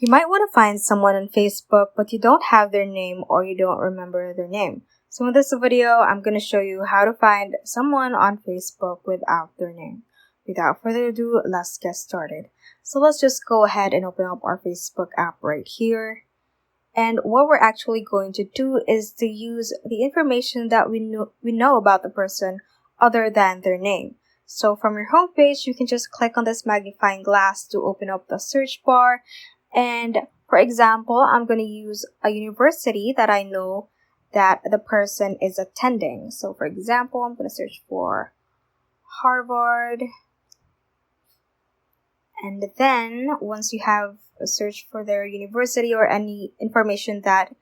You might want to find someone on Facebook, but you don't have their name or you don't remember their name. So in this video, I'm going to show you how to find someone on Facebook without their name. Without further ado, let's get started. So let's just go ahead and open up our Facebook app right here. And what we're actually going to do is to use the information that we know about the person other than their name. So from your home page, you can just click on this magnifying glass to open up the search bar. And for example, I'm going to use a university that I know that the person is attending. So for example, I'm going to search for Harvard. And then once you have a search for their university or any information that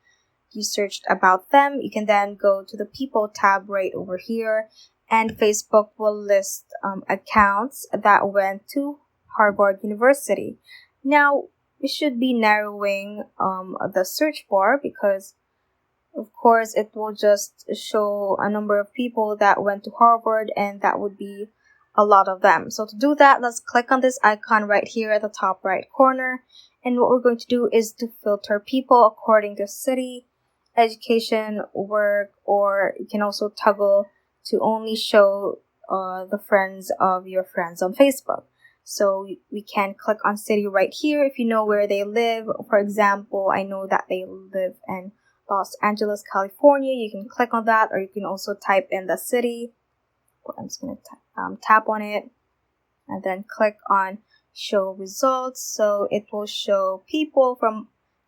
you searched about them, you can then go to the People tab right over here. And Facebook will list accounts that went to Harvard University. Now, we should be narrowing the search bar because, of course, it will just show a number of people that went to Harvard, and that would be a lot of them. So to do that, let's click on this icon right here at the top right corner. And what we're going to do is to filter people according to city, education, work, or you can also toggle to only show the friends of your friends on Facebook. So we can click on city right here if you know where they live. For example, I know that they live in Los Angeles, California. You can click on that, or you can also type in the city. I'm just going to tap on it and then click on show results. So it will show people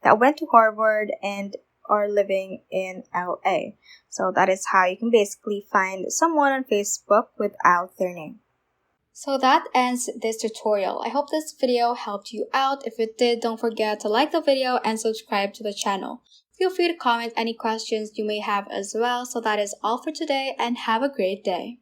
that went to Harvard and are living in LA. So that is how you can basically find someone on Facebook without their name. So that ends this tutorial. I hope this video helped you out. If it did, don't forget to like the video and subscribe to the channel. Feel free to comment any questions you may have as well. So that is all for today, and have a great day.